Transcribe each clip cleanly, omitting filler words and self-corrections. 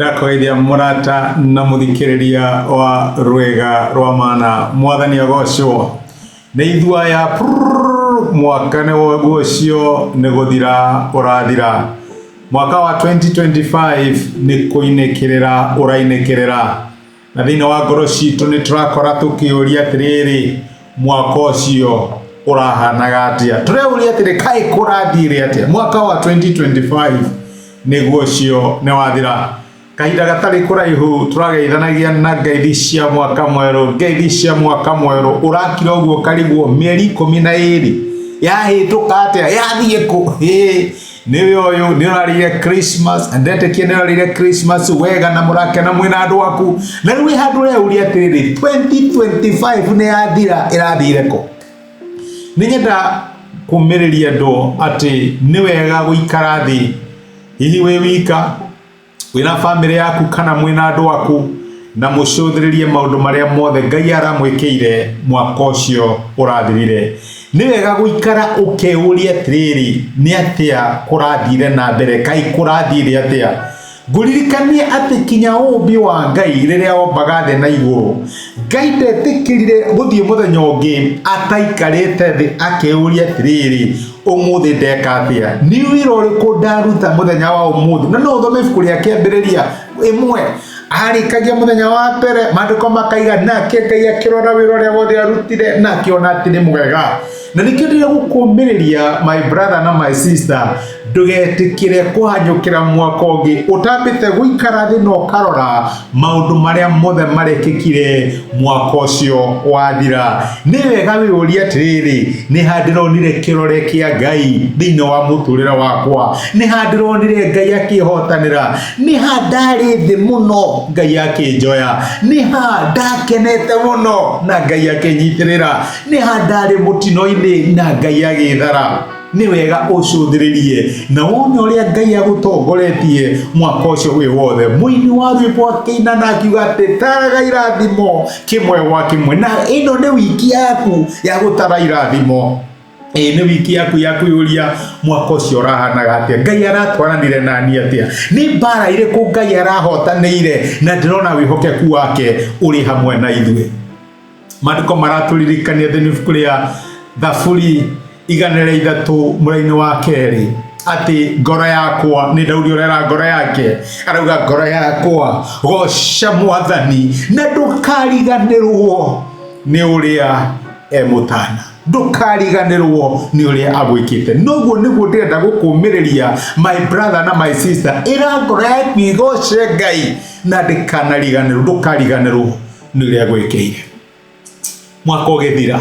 ndakoithia murata na muthikiriria wa rwega rwa mana mwathani agocwo ni ithua ya mwaka ne wogucio ne guthira urathira mwaka wa 2025 ni kuinekerera urainekerera na thina wa ngoro citu ni turakora tukiuria atiriri mwaka ucio urahanaga atia tureuria atiri kai kurathire atia mwaka wa 2025 niguo cio ne wathira kahinda gatari kuraihu turageithanagia na ngeithi cia mwaka mweru ngeithi cia mwaka mweru urakira uguo kariguo mieri 12 yahituka atia yathie ku niwe uyu ni urarire Christmas andetekie ni urarire Christmas wega na murake na mwina andu aku na riu handu reuria atiriri 2025 ni yathira irathire ko ninyenda kumiriria ndo ati ni wega guikara thi hihi we wika wina family yaku kana mwina andu aku na mucuthiririe maundu maria mothe Ngai aramwikire mwaka ucio urathirire ni wega guikara ukeuria atiriri ni atia kurathire na mbere kai kurathire atia nguririkanie ati kinya umbi wa Ngai riria ombaga thi na iguru Ngai ndetikirire guthie muthenya ungi ataikarite thi akeuria atiriri umuthi ndeka atia ni wira uriku ndaruta muthenya wa umuthi na no thome ibuku ria kiambiriria imwe arikagia muthenya wa mbere mandiko makaiga nake Ngai akirora wira uria wothe arutire na akiona ati ni mwega na nikio ndire gukumiriria my brother na my sister ndugetikire kuhanyukira mwaka ungi utambite guikara thi no karora maundu maria mothe marekikire mwaka ucio wathira ni wega wiuria atiriri ni handironire kirore kia Ngai thiini wa muturire wakwa ni handironire Ngai akihotanira ni handari thi muno Ngai akinjoya ni handakenete muno na Ngai akinyitirira ni handari mutino-ini na Ngai agithara ni wega ucuthiririe na wone uria Ngai agutongoretie mwaka ucio wi wothe muini wa rwimbo akiina na akiuga ati taraga irathimo kimwe gwa kimwe na ino ni wiki yaku ya gutara irathimo ni wiki yaku ya kuyuria mwaka ucio urahanaga atia Ngai aratwaranire nani atia ni mbara iriku Ngai arahotanire na ndirona wihokeku wake uri hamwe na ithue mandiko maraturirikania thini ibuku ria Thaburi 103 muraini wa keri ati ngoro yakwa ni Daudi urera ngoro yake arauga ngoro yakwa goca Mwathani na ndukariganirwo ni uria mutana ndukariganirwo ni uria agwikite noguo niguo ndirenda gukumiriria my brother na my sister ira ngoro yaku igoce Ngai na ndukariganirwo ni uria agwikire mwaka ugithira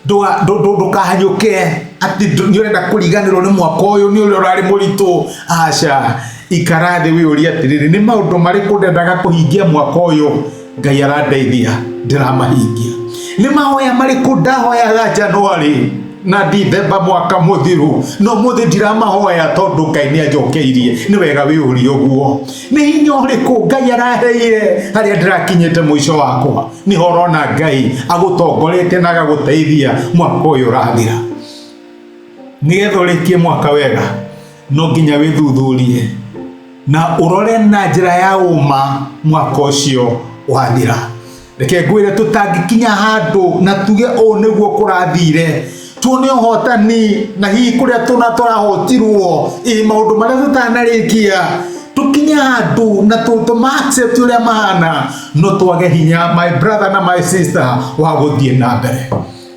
ndukahanyuke ati ni urenda kuriganirwo ni mwaka uyu ni uri urari muritu aca ikarathi wiuria atiriri ni maundu mariku ndendaga kuhingia mwaka uyu Ngai arandeithia ndiramahingia ni mahoya mariku ndahoyaga Januari na Dithemba mwaka muthiru no muthi ndiramahoya tondu Ngai ni anjokeirie ni wega wiuria uguo ni hinya uriku Ngai araheire haria ndirakinyite mwisho wakwa ni horona Ngai agutongorete na agaguteithia mwaka uyu urathira nigetha urikie mwaka wega no nginya withuthurie na urore na njira ya uma mwaka ucio wathira reke ngwire tutangikinya handu na tuge o niguo kurathire tuone uhotani na hihi kuria turahotirwo maundu maria tutanarikia tukinya handu na accept uria mahana no twage hinya my brother na my sister wa guthie na mbere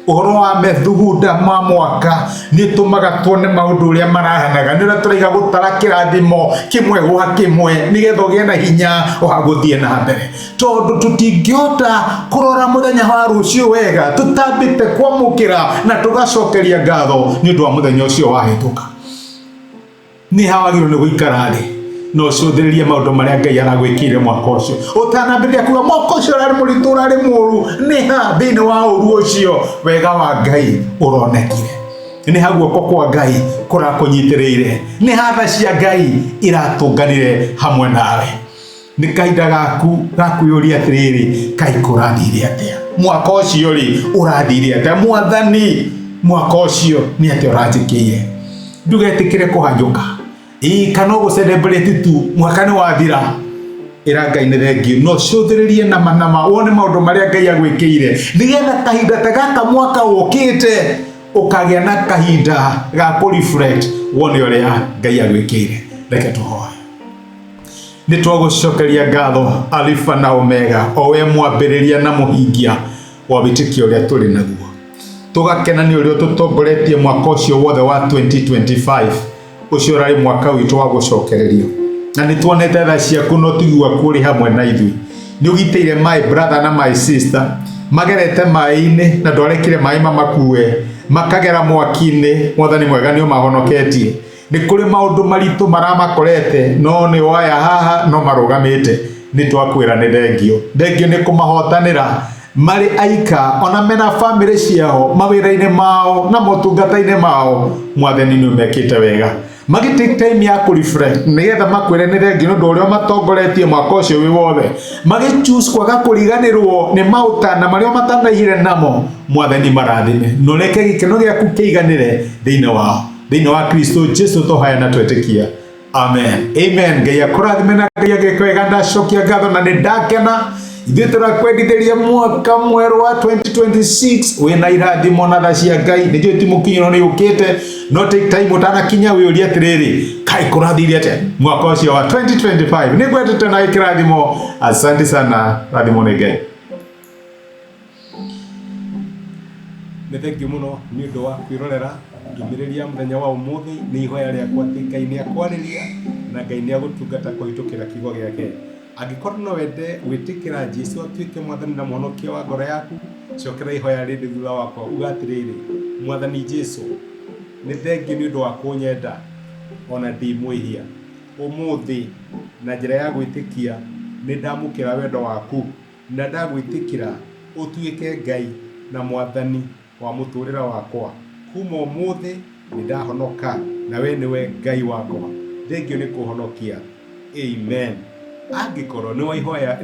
uhoro wa methugunda ma mwaka ni tumaga tuone maundu uria marahanaga ni uria turaiga gutara kirathimo kimwe gwa kimwe nigetha ugie na hinya wa guthie na mbere tondu tutingiota kurora muthenya wa rucio wega tutambite kwamukira na tugacokeria ngatho ni undu wa muthenya ucio wahituka ni hawagirwo ni guikara thi no cuthiririe maundu maria Ngai aragwikire mwaka ucio utanambiria kuga mwaka ucio urari muritu urari muru ni ha thiini wa uru ucio wega wa Ngai uronekire ni ha guoko kwa Ngai kurakunyitiriire ni ha tha cia Ngai iratunganire hamwe nawe ni kahinda gaku yuria atiriri kai kurathire atia mwaka ucio ri urathire atia Mwathani mwaka ucio ni atia uranjikiire ndugetikire kuhanyuka kana go celebrate tu mwaka ni wathira ira Ngai nĩ thengio no cũthĩrĩrie nama wone maũndũ marĩa Ngai agwĩkĩire nĩgetha kahinda ta gaka mwaka ũkĩte ũkagĩa na kahinda ga kũ-reflect wone ũrĩa Ngai agwĩkĩire. Reke tũhoe. Nĩ twagũcokeria ngatho Alpha na Omega, o we mwambĩrĩria na mũhingia wa wĩtĩkio ũrĩa tũrĩ naguo. Tũgakena nĩ ũrĩa tũtongoretie mwaka ũcio wothe wa 2025 ũcio ũrarĩ mwaka witũ wa gũcokererio. Na nĩ tuonete tha ciaku no tiguo kũrĩ hamwe na ithuĩ. Nĩ ũgitĩire my brother na my sister magerete maĩ-inĩ na ndwarekire maĩ mamakue makagera mwaki-inĩ. Mwathani mwega nĩ ũmahonoketie. Nĩ kũrĩ maũndũ maritũ maramakorete no nĩ waya haha no marũgamĩte. Nĩ twakwĩra nĩ thengio. Thengio nĩ kũmahotanĩra marĩ aika ona mena family ciao mawĩra-inĩ mao na motungata-inĩ mao. Mwathani nĩ ũmekĩte wega magĩtake time ya kũ-reflect nĩgetha makwĩre nĩ thengio nĩ ũndũ ũrĩa matongoretie mwaka ũcio wĩ wothe magĩ-choose kwaga kũriganĩrwo nĩ maũtana marĩa matanaihire namo. Mwathani marathime na ũreke gĩkeno gĩaku kĩiganĩre thĩinĩ wao, thĩinĩ wa Kristo Jesu tũhoya na twetĩkia, amen. Amen. Ngai akũrathime na Ngai agĩke wega. Ndacokia ngatho na nĩ ndakena ithuĩ tũrakwendithĩria mwaka mwerũ wa 2026 wĩna irathimo na tha cia Ngai. Nĩ njũĩ ti mũkinyĩro nĩ ũkĩte no take time ũtanakinya wĩũrie atĩrĩrĩ Kai kũrathire atĩa mwaka ũcio wa 2025. Nĩ ngwendete na kĩrathimo. Asante sana. Rathimo nĩ Ngai. Nĩ thengiũ mũno nĩ ũndũ wa kwĩrorera ndũmĩrĩria mũthenya wa ũmũthĩ. Nĩ ihoya rĩakwa atĩ Ngai nĩ akwarĩria na Ngai nĩ agũtungata kũhĩtũkĩra kiugo gĩake. Angĩkorwo no wende gwĩtĩkĩra Jesũ atuĩke mwathani na mwonokia wa ngoro yaku, cokera ihoya rĩrĩ thutha wakwa uga atĩrĩrĩ: Mwathani Jesũ, nĩ thengiũ nĩ ũndũ wa kũnyenda ona ndĩ mwĩhia. Ũmũthĩ na njĩra ya gwĩtĩkia nĩ ndamũkĩra wendo waku na ndagwĩtĩkĩra ũtuĩke Ngai na mwathani wa mũtũrĩre wakwa. Kuma ũmũthĩ nĩ ndahonoka na we nĩwe Ngai wakwa. Thengiũ nĩ kũhonokia. Amen. Angĩkorwo nĩ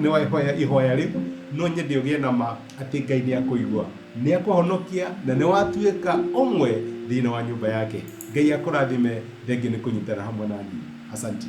waihoya ihoya rĩu no nyende ũgĩe na ma atĩ Ngai nĩ akũigua, nĩ akũhonokia na nĩ watuĩka ũmwe thĩinĩ wa nyũmba yake. Ngai akũrathime. Thengiũ nĩ kũnyitana hamwe nani. Asante.